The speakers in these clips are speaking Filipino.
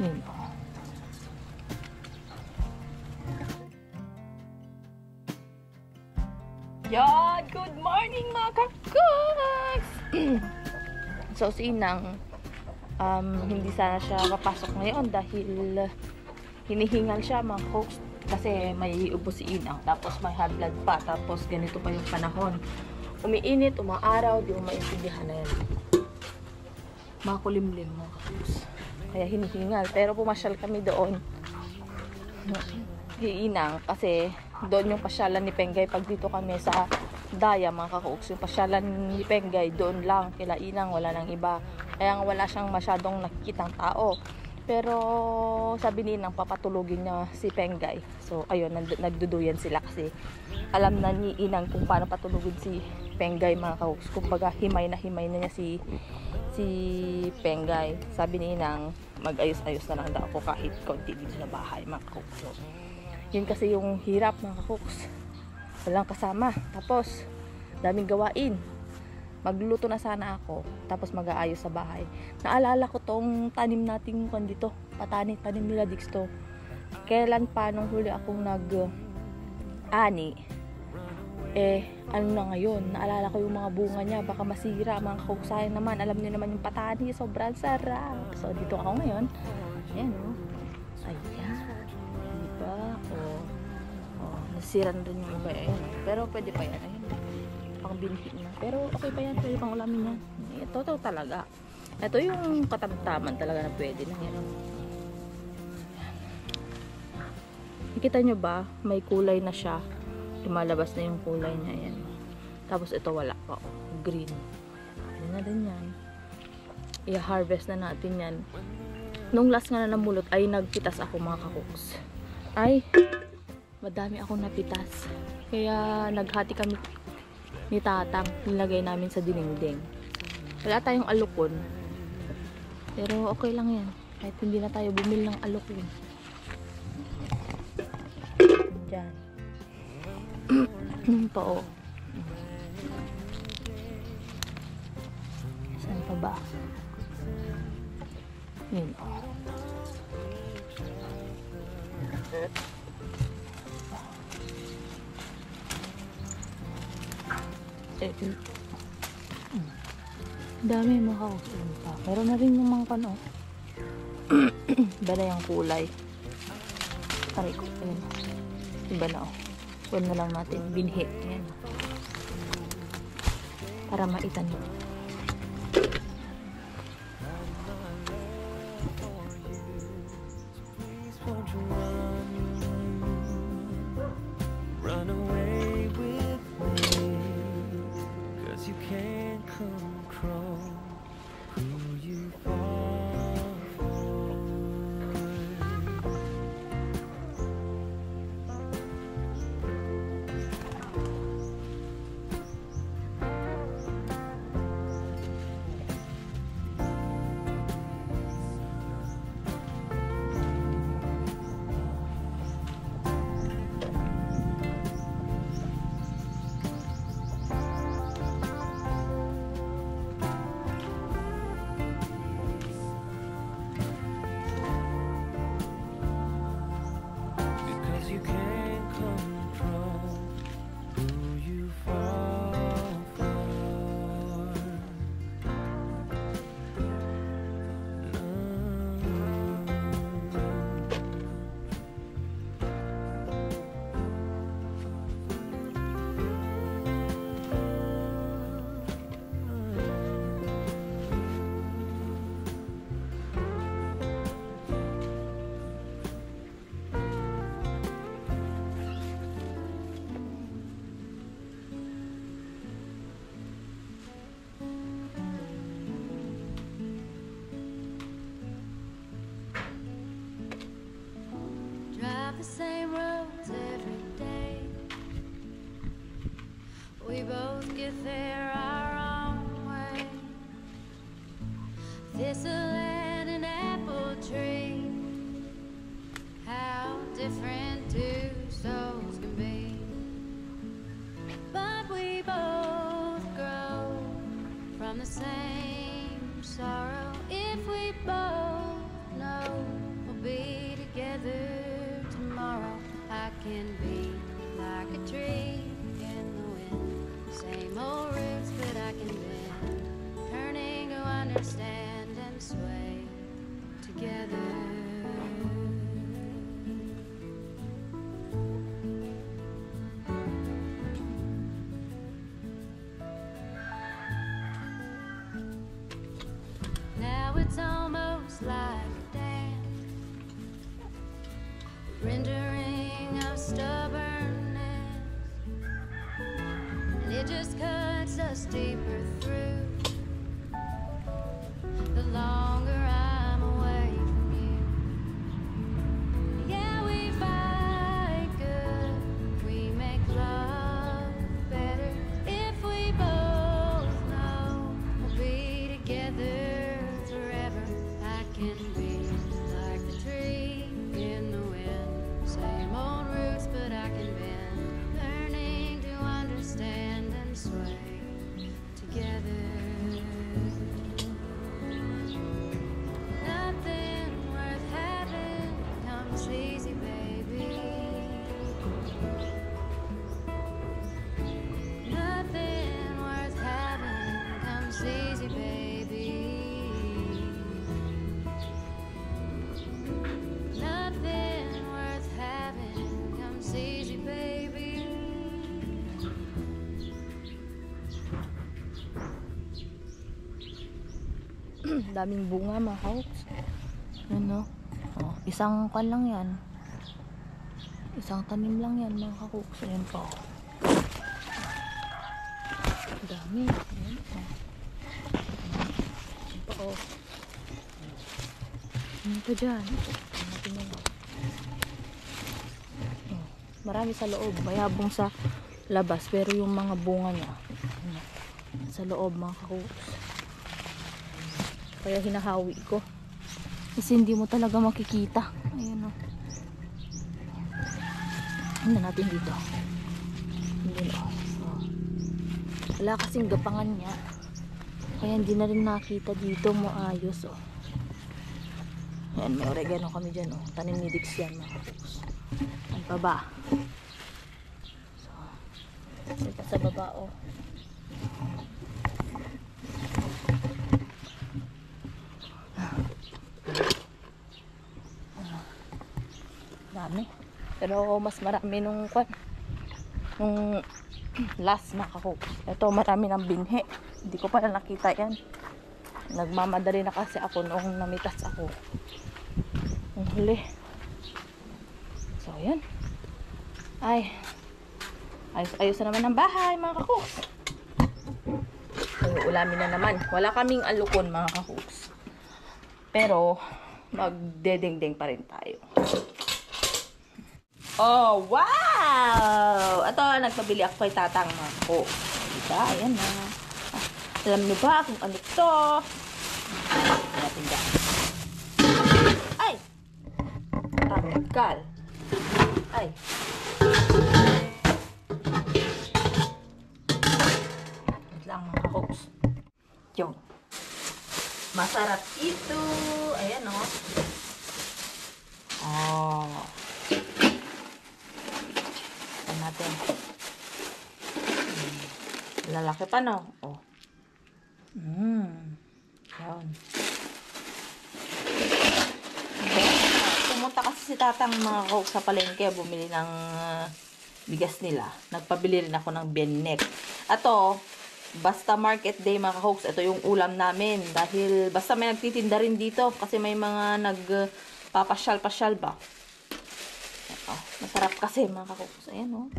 Yun. Yan! Good morning mga kakuks! So si Inang, hindi sana siya papasok ngayon dahil hinihingal siya mga kakuks. Kasi may ubo si Inang, tapos may high blood pa, tapos ganito pa yung panahon. Umiinit, umaaraw, di mo maintindihan na yan. Makulimlim mga kakuks. Kaya hinihingal. Pero pumasyal kami doon. Inang, kasi doon yung pasyalan ni Penggay. Pag dito kami sa Daya mga kakuks, yung pasyalan ni Penggay doon lang kila Inang, wala nang iba. Kaya wala siyang masyadong nakikitang tao. Pero sabi ni Inang, papatulugin niya si Penggay. So ayun, nagduduyan sila kasi alam na ni Inang kung paano patulugin si Penggay mga kakuks. Kumbaga himay na niya si Penggay. Sabi ni Inang, mag-ayos-ayos na lang daw ako kahit konti dito sa bahay mga kakuks. So, yun kasi yung hirap mga kakuks, walang kasama, tapos daming gawain. Magluluto na sana ako, tapos mag-aayos sa bahay. Naalala ko tong tanim nating dito, tanim nila Dixto. Kailan pa nung huli akong nag-ani, ano na ngayon, naalala ko yung mga bunga niya, baka masira mga kakuks. Sayang naman, alam niyo naman yung patani, sobrang sarap. So dito ako ngayon, ayan o, ayan. Nasiran rin yung iba eh. Pero pwede pa yan. Ayun. Pang binhi na. Pero okay pa yan. Pwede pang ulamin yan. Ito talaga. Ito yung katamtaman talaga na pwede na yan. Nakita nyo ba? May kulay na siya. Lumalabas na yung kulay niya. Yan. Tapos ito wala pa. Green. Pwede na din yan. I-harvest na natin yan. Nung last nga na namulot ay nagpitas ako mga kakuks. Ay, madami akong napitas. Kaya naghati kami ni Tatang. Nilagay namin sa dinding. Wala tayong alukon. Pero okay lang yan. Kahit hindi na tayo bumili ng alukon. Diyan. Pa o. Saan pa ba? Yun o. Dami mga kausin pa. Pero na rin yung mga kano. Iba na yung kulay. Taray ko. Ayan. Iba na o. Huwag na lang natin binhi. Ayan. Para maitanim. Run away with me, 'cause you can't control who you fall for. You can't control who you fall for. Drive the same roads every day. We both get there our own way. Thistle and an apple tree. How different two souls can be. But we both grow from the same sorrow if we both know together. Now it's almost like a dance, rendering of stubbornness, and it just cuts us deeper through the longer I'm away from you. Yeah, we fight good, we make love better if we both know we'll be together forever. I can be like the tree in the wind, same old roots, but I can bend, learning to understand and sway together. Nothing worth having comes easy, baby. Nothing worth having comes easy, baby. Nothing worth having comes easy, baby. Daming bunga mga kaoks. Ano? Oh, isang kan lang yan. Isang tanim lang yan mga kaoks. Ayan pa. Oh. Dami. Ayan pa. Ayan pa oh. Ayan pa dyan. Ayan natin yan. Oh, marami sa loob. Mayabong sa labas. Pero yung mga bunga niya sa loob mga kaoks. Kaya hinahawi ko. Kasi hindi mo talaga makikita. Ayan o. Ano natin dito? Hindi o. Oh. Wala kasing gapangan niya. Kaya hindi na rin nakita dito maayos o. Ayan, may oregano kami dyan o. Tanim ni Dix yan mga kapuks. Ang baba. So, dito sa baba o. Dami. Pero mas marami nung last mga kahoks. Ito marami ng binhi. Hindi ko pala nakita yan. Nagmamadali na kasi ako noong namitas ako. Ang huli. So yan. Ay. Ayos na naman ng bahay mga kahoks. Ay, ulamin na naman. Wala kaming alukon mga kahoks. Pero magdedengdeng pa rin tayo. Oh, wow! Ito, nagpabili ako kay tatang mga ko. Diba? Ayan na. Ah, alam nyo ba kung ano ito? Natin dyan. Ay! Tanggal. Ay. Wait lang mga hops. Yun. Masarap ito. Ayan o. Oh. Natin. Lalaki pa no? Oh. Yan. Pumunta kasi si tatang mga kahoks sa palengke, bumili ng bigas nila. Nagpabili rin ako ng bennek. Ato, basta market day mga kahoks, ito yung ulam namin. Dahil basta may nagtitinda rin dito kasi may mga nagpapasyal-pasyal ba. Oh, masarap kasi mga kahoks. Ayan oh.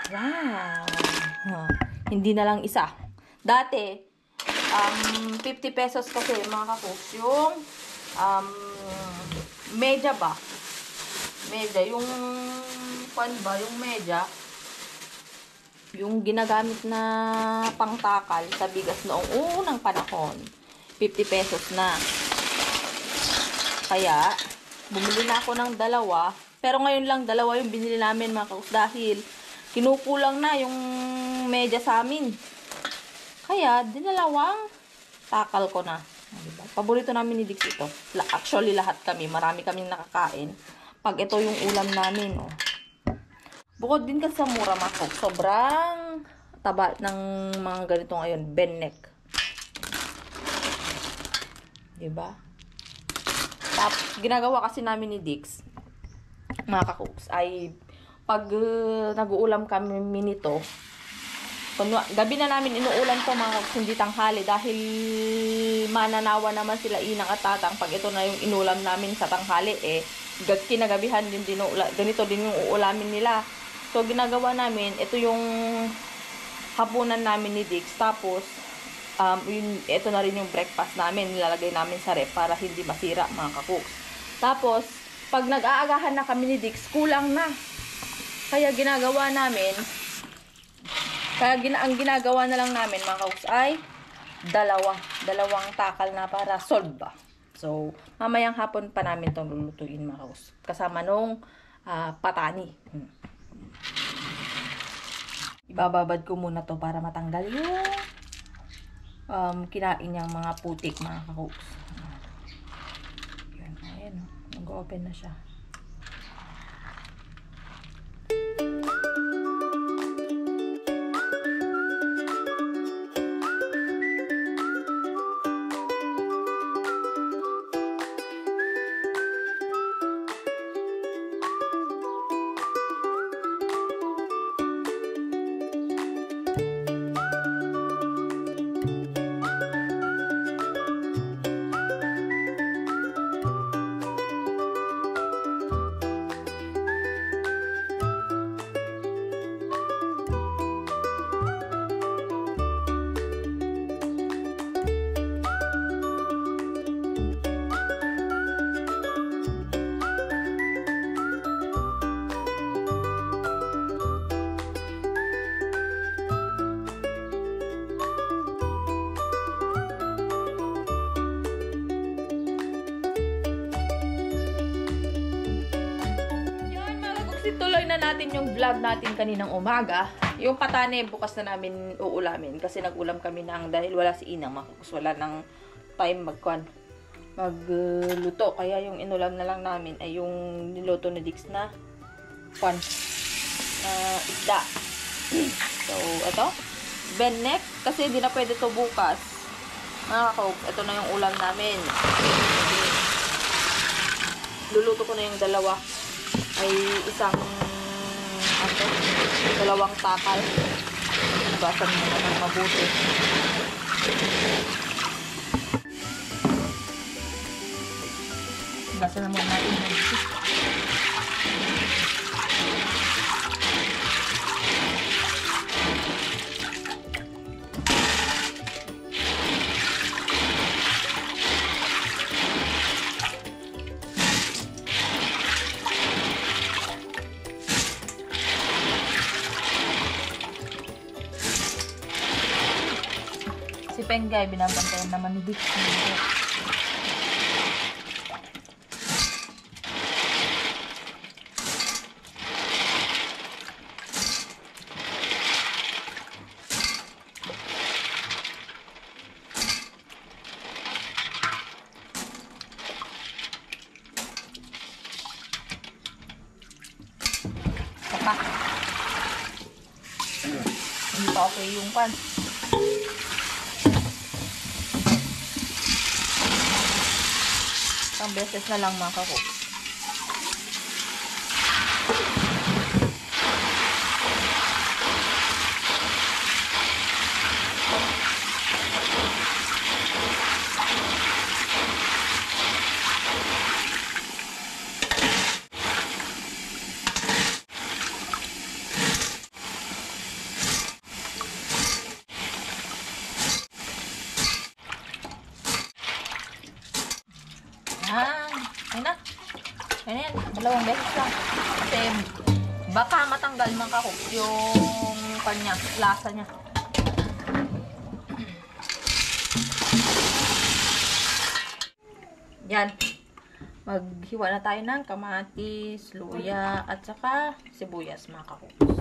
Wow. Hindi na lang isa. Dati, 50 pesos kasi mga kahoks. Yung medya ba? Medya. Yung pan ba? Yung medya. Yung ginagamit na pangtakal sa bigas noong unang panahon. 50 pesos na. Kaya, bumili na ako ng dalawa. Pero ngayon lang dalawa yung binili namin mga kaus dahil kinukulang na yung medya sa amin. Kaya, dinalawang takal ko na. Diba? Paborito namin ni Dix ito. Actually, lahat kami. Marami kaming nakakain. Pag ito yung ulam namin. Oh. Bukod din kasi sa mura mga kaus. Sobrang taba ng mga ganito ngayon. Bennek. Diba? Tapos, ginagawa kasi namin ni Dix, mga kakuks, ay pag nag-uulam kami nito, gabi na namin inuulam to mga kakuks, hindi tanghali, dahil mananawa naman sila inang at tatang pag ito na yung inulam namin sa tanghali, kinagabihan din ganito din yung uulamin nila. So, ginagawa namin, ito yung hapunan namin ni Dix, tapos, ito na rin yung breakfast namin, nilalagay namin sa ref para hindi masira, mga kakuks. Tapos, pag nag-aagahan na kami ni Dix, kulang na. Kaya ginagawa namin, ang ginagawa na lang namin, mga kakuks, ay dalawang takal na para solve ba. So, mamayang hapon pa namin itong lulutuin, mga kakuks. Kasama nung patani. Ibababad ko muna to para matanggal yung kinain niyang mga putik, mga kakuks. Ayan, nag-open na siya. Tuloy na natin yung vlog natin kaninang umaga. Yung patane, bukas na namin uulamin. Kasi nag-ulam kami dahil wala si Inang, makakus, wala ng time magluto. Kaya yung inulam na lang namin ay yung niluto ni Dix na isda. So, ito. Bennek. Kasi di na pwede to bukas. Ito na yung ulam namin. Luluto ko na yung dalawa. Ay dalawang takal. Basan mo na ng mabuti. Basan na muna natin mabuti. Si Pengay, binabantayan naman ni Dix. Saka. Hindi pa okay yung pan. Isang beses na lang, mga kakuks. Ayun na. Ayun yan. Dalawang beses lang. Kasi baka matanggal, mga kakuks, yung kanya, lasa niya. Yan. Maghiwa na tayo ng kamatis, luya, at saka sibuyas, mga kakuks.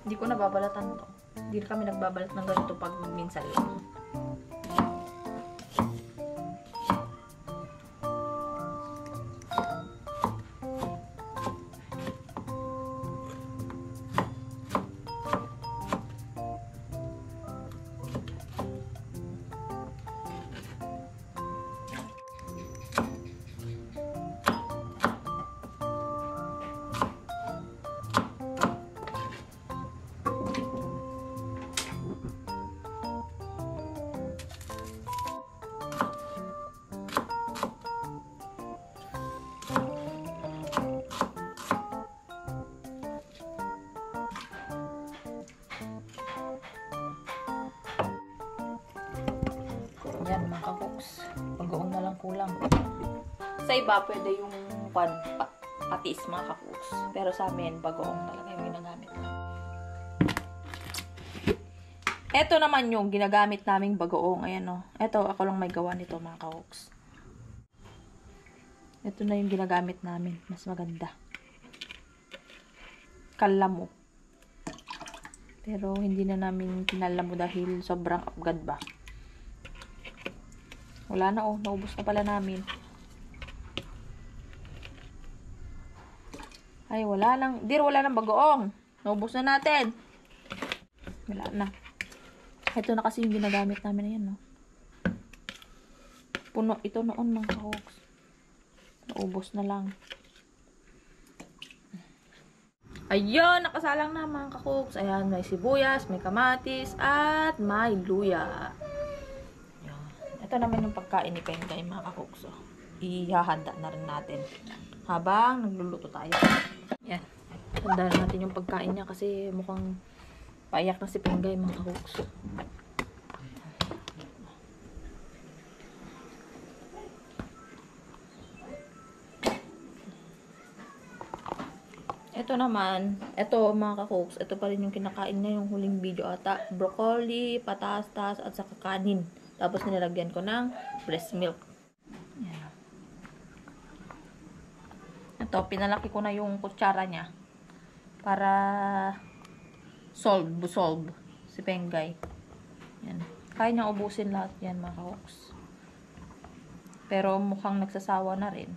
Hindi ko nababalatan to. Hindi na kami nagbabalat ng ganito pag minsan lang. Yan mga kakoks. Pag-uong na lang kulang. Sa iba, pwede yung patis mga kakoks. Pero sa amin, pag-uong talaga yung ginagamit. Ito naman yung ginagamit naming bagoong. Ayan o. Ito, ako lang may gawa nito mga kakoks. Ito na yung ginagamit namin. Mas maganda. Kalamo. Pero hindi na namin kinalamo dahil sobrang apgad ba. Wala na naubos na pala namin. Ay, wala nang bagoong. Naubos na natin. Wala na. Ito na kasi yung ginagamit namin na yan, no. Puno ito noon mga kakoks. Naubos na lang. Ayun, nakasalang na mga kakoks. Ayan, may sibuyas, may kamatis, at may luya. Ito naman yung pagkain ni Pengay mga kakoks. Ihahanda na rin natin habang nagluluto tayo. Yan. Handa natin yung pagkain niya kasi mukhang paiyak na si Pengay mga kakoks. Ito naman, ito mga kakoks, ito pa rin yung kinakain niya yung huling video ata. Broccoli, patastas, at saka kanin. Tapos nilagyan ko ng breast milk. Ayan. Ito, pinalaki ko na yung kutsara niya. Para solve si Pengay. Yan. Kaya niya ubusin lahat yan mga kakoks. Pero mukhang nagsasawa na rin.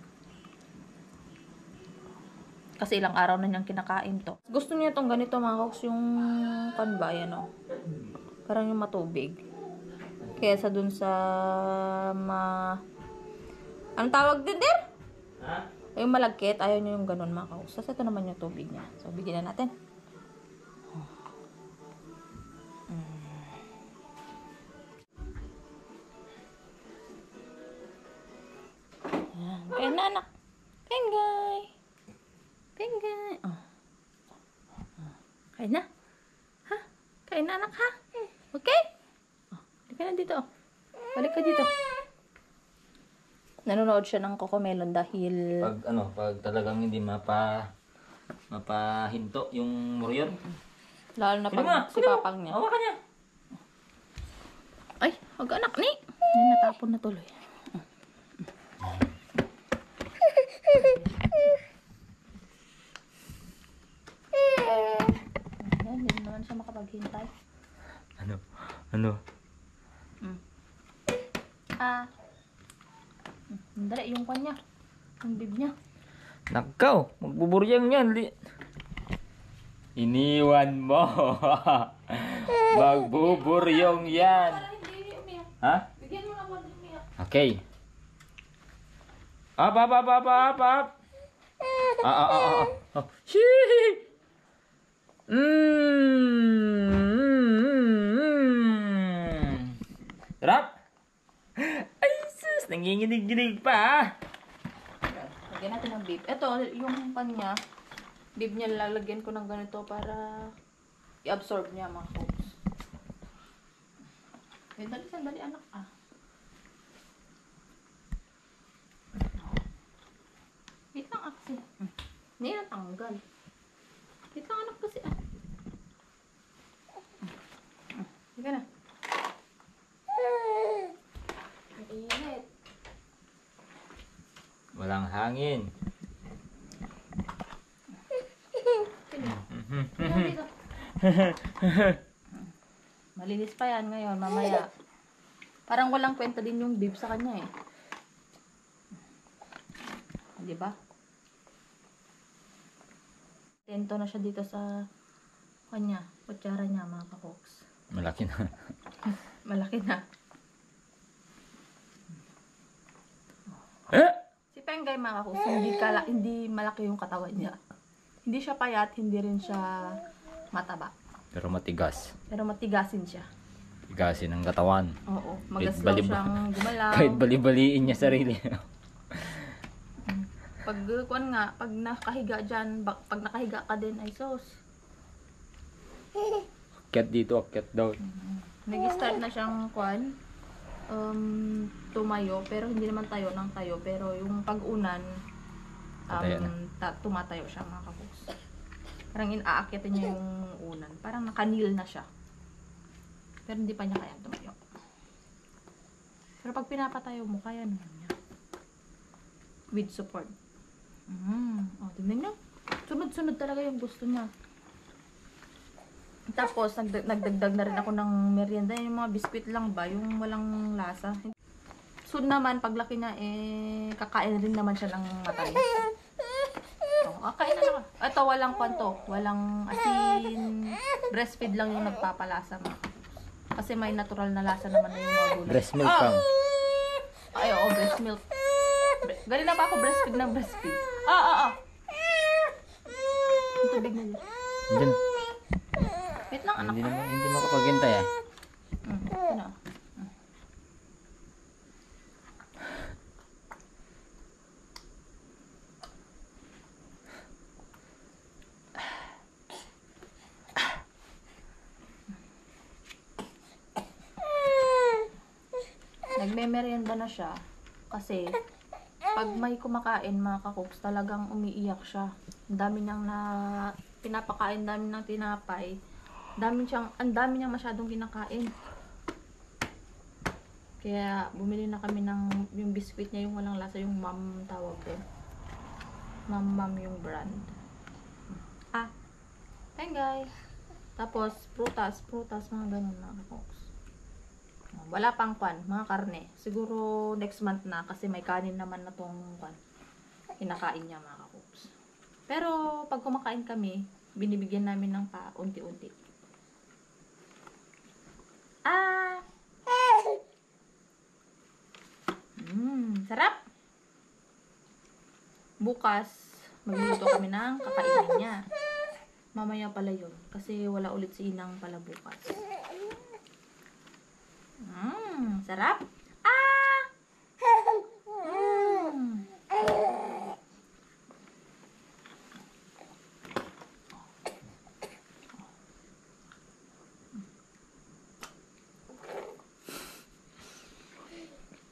Kasi ilang araw na niyang kinakain to. Gusto niya itong ganito mga kakoks, yung kanba, yan o. Parang yung matubig. Kesa dun sa anong tawag din der? Ha? Yung malagkit, ayaw niya yung ganun mga kakoks. Tapos ito naman yung tubig niya. So, bigyan na natin. Ayan. Kaya na anak. Pengay. Pengay. Oh. Kain na. Ha? Kain na anak ha? Okay? Balik ka na dito. Balik ka dito. Nanonood siya ng Cocomelon dahil pag talagang hindi mapahinto yung muryon. lalo na pag si papang niya. Hawakan niya. Ay, wag anak ni. Yan, natapon na tuloy. Yan, hindi naman siya makapaghintay. Ano? Dali, yung kanya. Yung bib niya. Nakaw, magbuburyang yan. Iniwan mo. Magbuburyong yan. Ha? Bigyan mo na ako ng umiyak. Okay. Up. Shee! Sarap. Ay, sus. Nanginginig-ginig pa. Lagyan natin ng bib. Ito, yung kanya, bib niya lalagyan ko ng ganito para i-absorb niya mga folks. Eh, dali anak Wait lang kasi. Hindi na tanggal. Wait lang anak kasi Hindi ka na. Mainit. Walang hangin. Dito. maglinis pa yan ngayon, mamaya. Parang walang kwenta din yung bib sa kanya eh. Di ba? Tento na siya dito sa kanya, kutsara niya mga kakoks. Malaki na. Malaki na. Eh? Si Pengay mga kakoks, hindi malaki yung katawan niya. Hindi siya payat, hindi rin siya mataba. Pero matigas. Pero matigasin siya. Tigasin ang katawan. Oo, magaslaw Kahit siyang gumalaw. Kahit bali-baliin niya sarili. Pag kuwan nga, pag nakahiga dyan, pag nakahiga ka din, ay sos. Akyat dito, akyat daw. Nag-start na siyang kuwan, tumayo, pero hindi naman tayo ng tayo, pero yung pag-unan, Tataya na. tumatayo siya mga kapos. Parang inaakyatin niya yung unan. Parang nakanil na siya. Pero hindi pa niya kaya tumayo. Pero pag pinapatayo mo, kaya naman niya. With support. O, tignan niyo. Sunod-sunod talaga yung gusto niya. Tapos, nagdagdag na rin ako ng merienda. Yung mga biskwit lang ba? Yung walang lasa. Soon naman, paglaki niya, kakain rin naman siya ng matamis. Kakain na lang. Ito, walang kwanto. Walang asin. Breastfeed lang yung nagpapalasa mo. Kasi may natural na lasa naman na yung mga gulay. Breast milk kang. Ay, oo, breast milk. Galing na pa ako breastfeed ng breastfeed. Ang tubig na dyan. Diyan. Wait lang, anak. Hindi makapaghintay eh. Ito na. Nagme-merienda na siya kasi pag may kumakain mga kakoks talagang umiiyak siya. Ang dami niyang pinapakain, dami ng tinapay. Ang dami niyang masyadong kinakain. Kaya bumili na kami ng yung biscuit niya, yung walang lasa, yung mom tawag doon. Mom yung brand. Tengay. Tapos prutas, mga ganun mga kakoks. Wala pang kwan, mga karne. Siguro next month na kasi may kanin naman na tong kwan. Kinakain niya mga kakoks. Pero pag kumakain kami, binibigyan namin ng unti-unti. Sarap! Bukas, magluluto kami ng kakainin niya. Mamaya pala yun. Kasi wala ulit si Inang pala bukas. Sarap.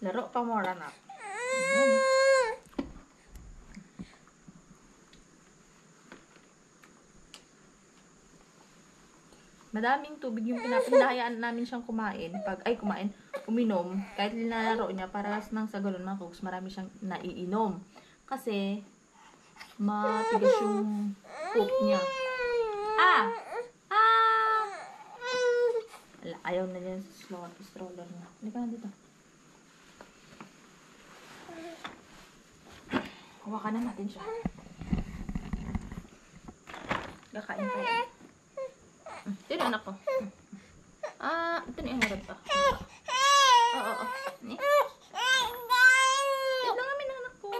Laro pa mo, anak. Madaming tubig yung pinahayaan namin siyang uminom. Kahit nilalaro niya, para nang sa galon mga koks, marami siyang naiinom. Kasi, matigas yung poop niya. Ayaw na niya sa stroller niya. Hindi ka na dito. Hawakan na natin siya. Kakain pa yan. Ito na anak ko. Ito na yung harap pa. Oo. Ito na kami na anak ko.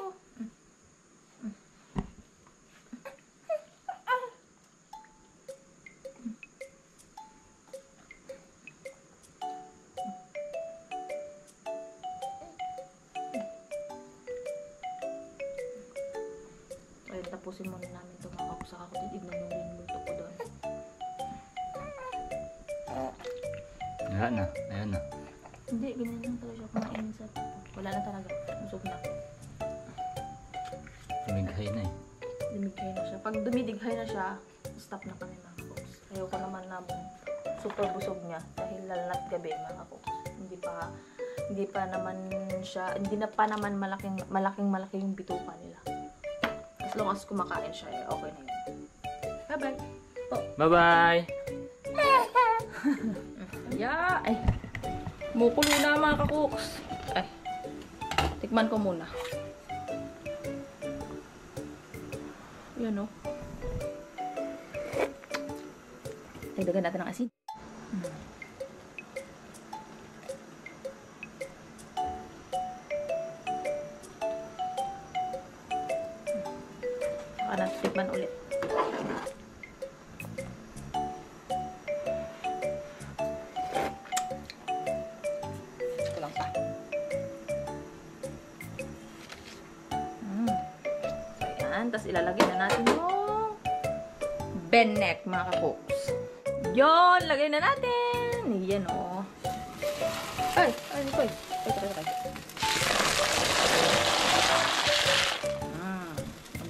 Ayun, tapusin muna namin ito mga kakoks. Saka ko titignan yung luto ko doon. Ayan na. Hindi, ganyan lang talaga siya kumain sa wala na talaga. Busog na. Dumighay na eh. Dumighay na siya. Pag dumidighay na siya, stop na kami mga kakoks. Ayaw ko naman super busog niya dahil lalat gabi mga kakoks. Hindi na pa naman malaking yung bituka nila. As long as kumakain siya, okay na yun. Bye-bye. Bye-bye! Yeah. Ay. Mukulo na mga kakuks. Ay. Tikman ko muna. Yan o. Dagdagan natin ng asin. Saka natin tikman ulit. Kulang pa. So, yan. Tapos ilalagay na natin yung bennek, mga kakuks. Yon, lagay na natin. Yan o. Ay, try.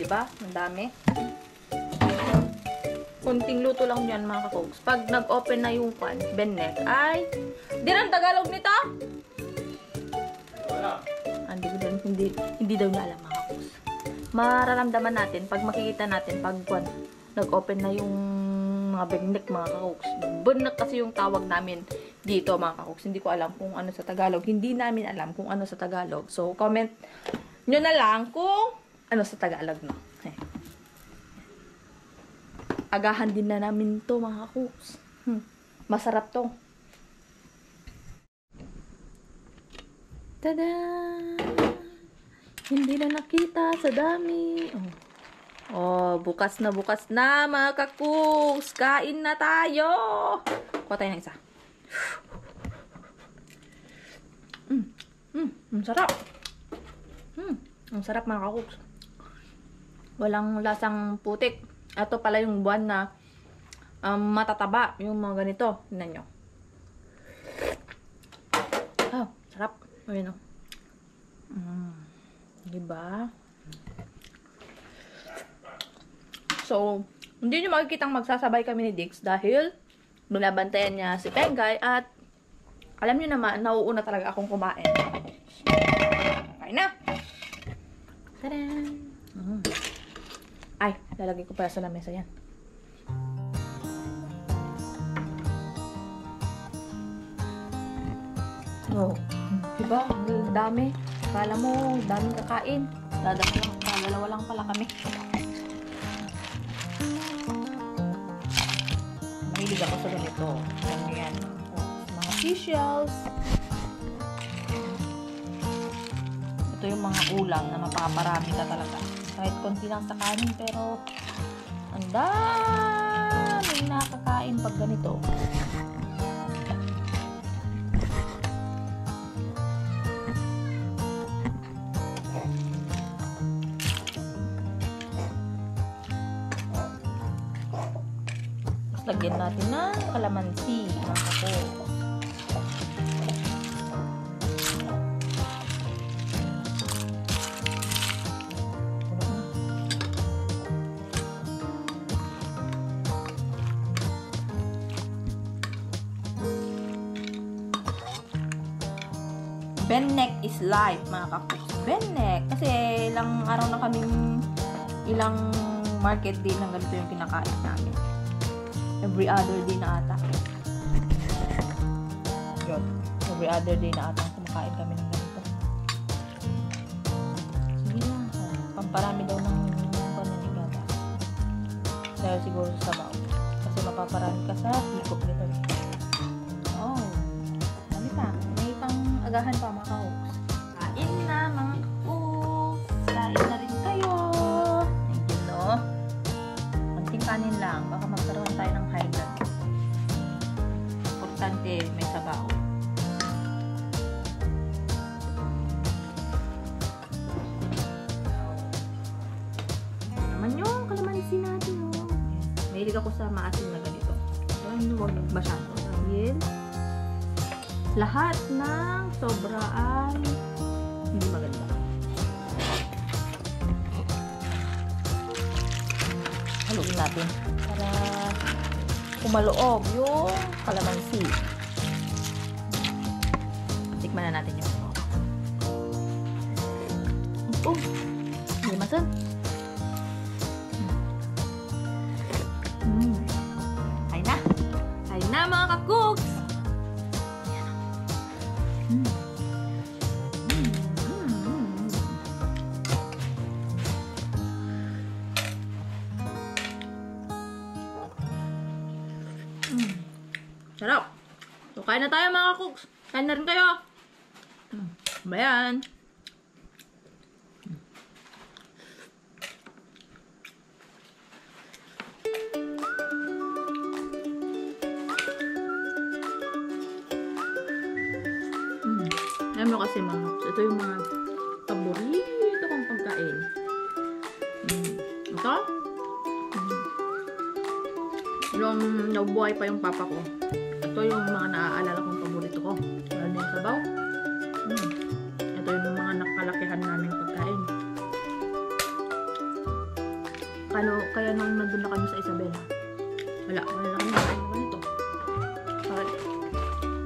Diba? Ang dami. Kunting luto lang yan, mga kakogs. Pag nag-open na yung pan, bennek, ay... Di na ang Tagalog nito? Wala. Hindi daw niya alam, mga kakogs. Mararamdaman natin, pag makikita natin, pag nag-open na yung mga bennek, mga kakogs. Bennek kasi yung tawag namin dito, mga kakogs. Hindi ko alam kung ano sa Tagalog. Hindi namin alam kung ano sa Tagalog. So, comment nyo na lang kung ano sa Tagalog, no? Agahan din na namin to, mga kakuks. Masarap to. Tada! Hindi na nakita sa dami. Oh, bukas na, mga kakuks. Kain na tayo! Kuha tayo ng isa. Ang sarap. Ang sarap, mga kakuks. Walang lasang putik. Ito pala yung buwan na matataba. Yung mga ganito. Tignan nyo. Sarap. Ayun o. Diba? So, hindi nyo makikitang magsasabay kami ni Dix dahil binabantayan niya si Pengay at alam nyo naman, nauuna talaga akong kumain. Kain na! Tadaan! Ay, lalagay ko pala sa lamesa yan. Oh, diba? Ang dami. Kala mo, daming kakain. Dalawa lang pala kami. Mahilig ako sa ganito. Yan. Mga seashells. Ito yung mga ulam na mapaparami ka talaga. Kahit konti lang sa kanin, pero ang daming nakakain pag ganito. Tapos lagyan natin ng kalamansi, mga kapo. Bennek is life, mga kapuks. Bennek. Kasi ilang araw na kaming, ilang market day na ganito yung kinakain namin. Every other day na ata. Yun. Every other day na ata kumakain kami ng ganito. Sige lang. Pamparami daw ng pananigata. Dahil siguro sa sabaw. Kasi mapaparami ka sa hikop nito. Oh. Dami pa. Agahan pa, mga kaoks. Kain na, mga kaoks. Kain na rin kayo. Ayun, no? Konting kanin lang. Baka magkaroon tayo ng high blood. Importante, may sabaw. Naman yung kalamansi natin, oh. Mahilig ako sa maasim na ganito. So, huwag masyado. Dahil lahat ng sobra ay hindi maganda. Haluin natin para kumaloob yung kalamansi. Tikman na natin yung hindi masan. Kain na. Kain na, mga kakuks. Kain na tayo mga cooks. Kain na rin kayo. Bayan. Alam mo kasi mga cooks, ito yung mga paborito kong pagkain. Ito? Yung nabubuhay pa yung papa ko. Ito yung mga naaalala kong paborito ko. Lalo na yung sabaw. Ito yung mga nakalakihan naming pagkain. Kaya nung nandun na kami sa Isabela, wala na kami nakain mo nito.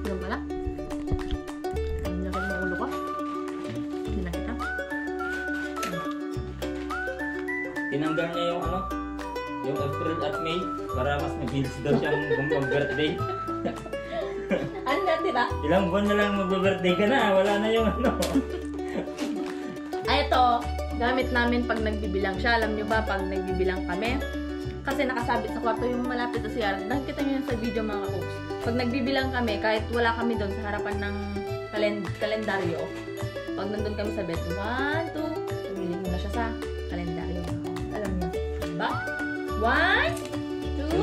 Yung pala? Ang laki ng ulo ko. Hindi na kita. Tinanggal niya yung ano, yung April at May para mas mabilis daw siyang mag-birthday. Ano na tira? Ilang buwan na lang mag-birthday ka na, wala na yung ano. Ay, ito. Gamit namin pag nagbibilang siya. Alam nyo ba, pag nagbibilang kami, kasi nakasabit sa kwarto yung malapit sa CR. Nakikita nyo yun sa video mga cooks. Pag nagbibilang kami, kahit wala kami doon sa harapan ng kalendaryo, pag nandun kami sa bed, 1, 2, tumili mo na siya sa kalendaryo. Alam nyo, diba? 1, 2,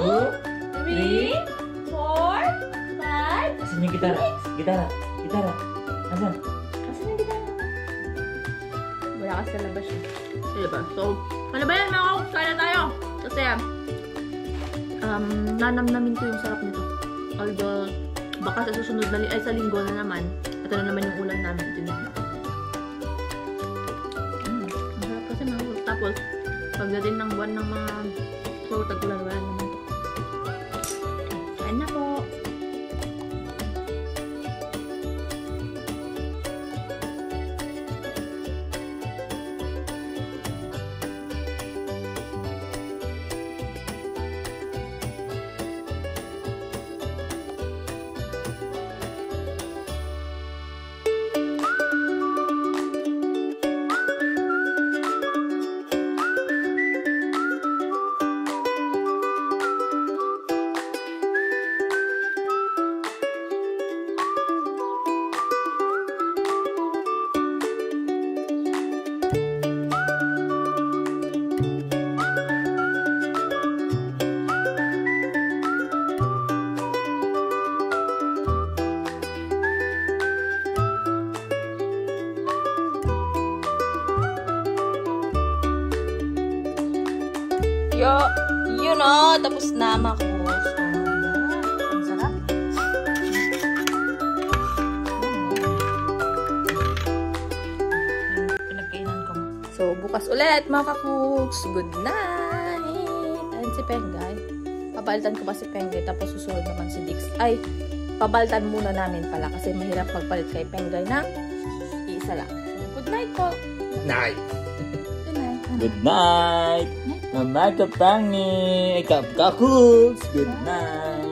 3, 4, 5. Asan yung gitara? Gitara. Asan? Asan yung gitara? Wala kasi sa labas yun. Diba? So, ano ba yan mga cooks? Kaya na tayo. Kasi, nanamnamin ko yung sarap nito. Although, baka sa susunod na sa linggo na naman, ito na naman yung ulam namin. Ito na. Ang sarap kasi mga cooks. Tapos, pagdating ng buwan ng mga tag-ulan, wala naman ito. Kain na po. Yun o, tapos na mga cooks. Ang sarap. Pinagkainan ko. So, bukas ulit mga cooks. Good night. Ayan si Pengay. Papalitan ko pa si Pengay, tapos susunod naman si Dix. Ay, papalitan muna namin pala kasi mahirap magpalit kay Pengay ng isa lang. So, good night po. Night! Good night. Good night! Mama Kapangi! Ka-cooks! Good night!